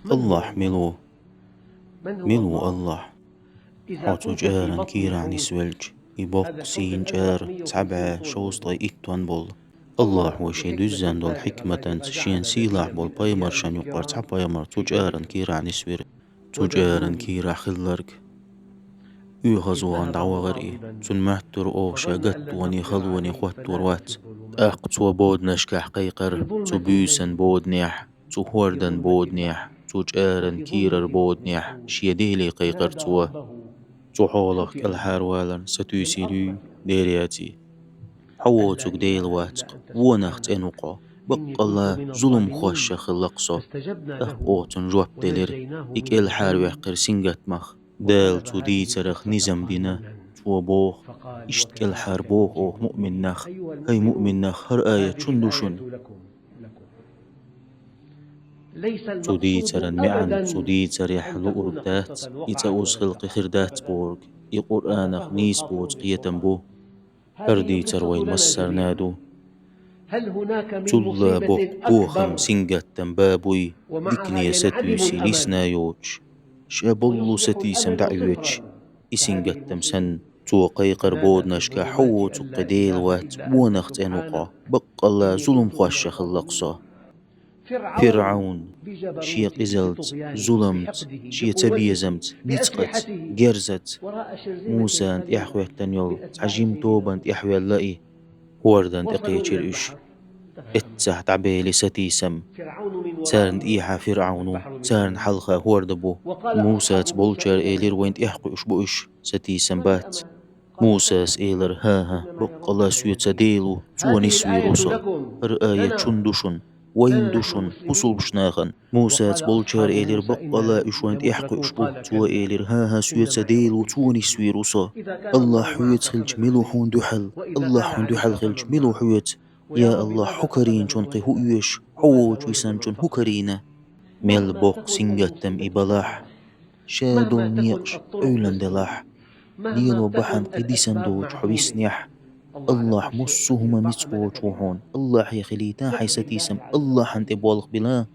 من هو الله الله؟ ملو من هو ملو الله؟ الله إذا حوتو كنت في جارن بطن كيرعني حوت، سويلج يبوق هذا كنت سين الأزرق جار 150 سبعة طول شوسطي بالضبط. إتوان بول الله الله هو ذو شي الحكمة دوزان دول البالغة حكمة لما شين جعل سيلاح نبيا بول من بايمر أنبيائه شان يقار الكرام بايمر تو في بيت جارن القدس كيرعني سوير تو جارن ودلوني كيرا خلرك إذ يغزوان ذهب دعوة غرئي مغاضبا سن محتر أوشا فظن أن لن قطوني نقدر خلوني عليه خوتور فنادى في وات الظلمات أقصو بود نشكح في قيقر تو ظلمة بيسن الليل، بود نيح تو في هوردن ظلمة بود نيح البحر، تو جارن وفي كيرر ظلمة بود بطن نيح الحوت شيديلي قيقر نادى تو ربه حولك خفية الحاروالن ستوسيلو بالأرصفة الأخرى ديرياتي أن لا حووتك ديل إله واتق إلا أنت ونخت سبحانك انوقا إني بق كنت الله من ظلم الظالمين. خوش خلقصا فاستجبنا اخ له اوتن جواب تلر ونجيناه اك من الحار الغم ويحقر سنجت مخ دال وغلب تو دي هذه ترخ القصة نزم بنا قانونا، تو بوخ فقال اشت الحار وكذلك بوخ ننجي اوه مؤمن المؤمنين. نخ أيها هاي مؤمن المؤمنون، نخ هر آية هذه الآية شندوشن لكم. ليس تو دي المقصود ترن معن تو أبدا دي تر أن يحلو تكون أربتات قصة وقعت يتأوز ولم خلق تقع خردات أبدا، بورg هذا يقرآن فهم نيس خاطئ بوز قيتن للقرآن. بو هر هذه دي تر القصة وين لنا مسر جميعا. نادو هل هناك من جل بوخ مصيبة بوخم أكبر سنجت تنبابوي ومعها ذكني ينعدم ستوسي الأمل لسنا يوج شابلو ويصبح ستيسم الأمل دعيوج صفرا إسنجت كهذه المصيبة؟ تمسن توقي فنادى قربود في نشكا الظلمات حو أن لا تقديل إله وات إلا أنت بونخت سبحانك انوقا بق الله إني ظلم كنت من خوش الظالمين. خلقصا فرعون فرعون شي بجبروته، قزلت بطغيانه، ظلمت بحقده، شي بقوته، تبيزمت نتقت بأسلحته، جرزت وراء شرذمة موسى انت قليلة يحوي التنيول بأتباع تعجيم توبة انت سيدهم يحوي موسى. اللقي هوردن وصلوا إلى تقيتشر البحر، انتهى الأمر. اتسحت عبيلي ستيسم فرعون من سارن ورائهم إيحا فرعونو والبحر من سارن أمامهم. حلقة هوردبو وقال موسى أصحاب موسى تبولشر إنا إيلير وين لمدركون. يحقو إشبوش ستي وما سنبات الأمان؟ قال موسى كلا سئيلر ها إنما بق يراه الله هو سويت وجنوده. سديلو توني هذه سوي الآية رسل لكم، رآية لنا، شندوشن وين لنا نحن دوشن بوصل المسلمين. بشناخن موسى وقال تبولشر أصحاب إيلير موسى بق إنا الله إشوانت يحقو لمدركون. إشبوه قال تو كلا إيلير ها سويت إن معي سديلو ربي توني سوي سيهدين. رسل إذا كان الله الله حويت معك خلج فمن ملو عليك، حوندو حل وإذا الله كان حوندو عليك حل خلج فمن ملو معك. حويت ويا يا رب الله ماذا فقد حكرين من شنقي وجد هؤيش وماذا حووج وجد ويسان من شن فقد. هكرينا ميل مهما بوق تكن سنجتم المصيبة الصعبة، إبلاح شادو مهما تكن نيقش الطرق أولن مسدودة، دلاح مهما ديلو بحن تكن قديسن الأسباب دوج معدومة، حبيسنيح الله على الله كل شيء قدير. مسهما ضع أملك نتبوج بالله. وحون الله يخليتا ثق بالله حيستيسم عز الله وجل. حنت بوالق بلا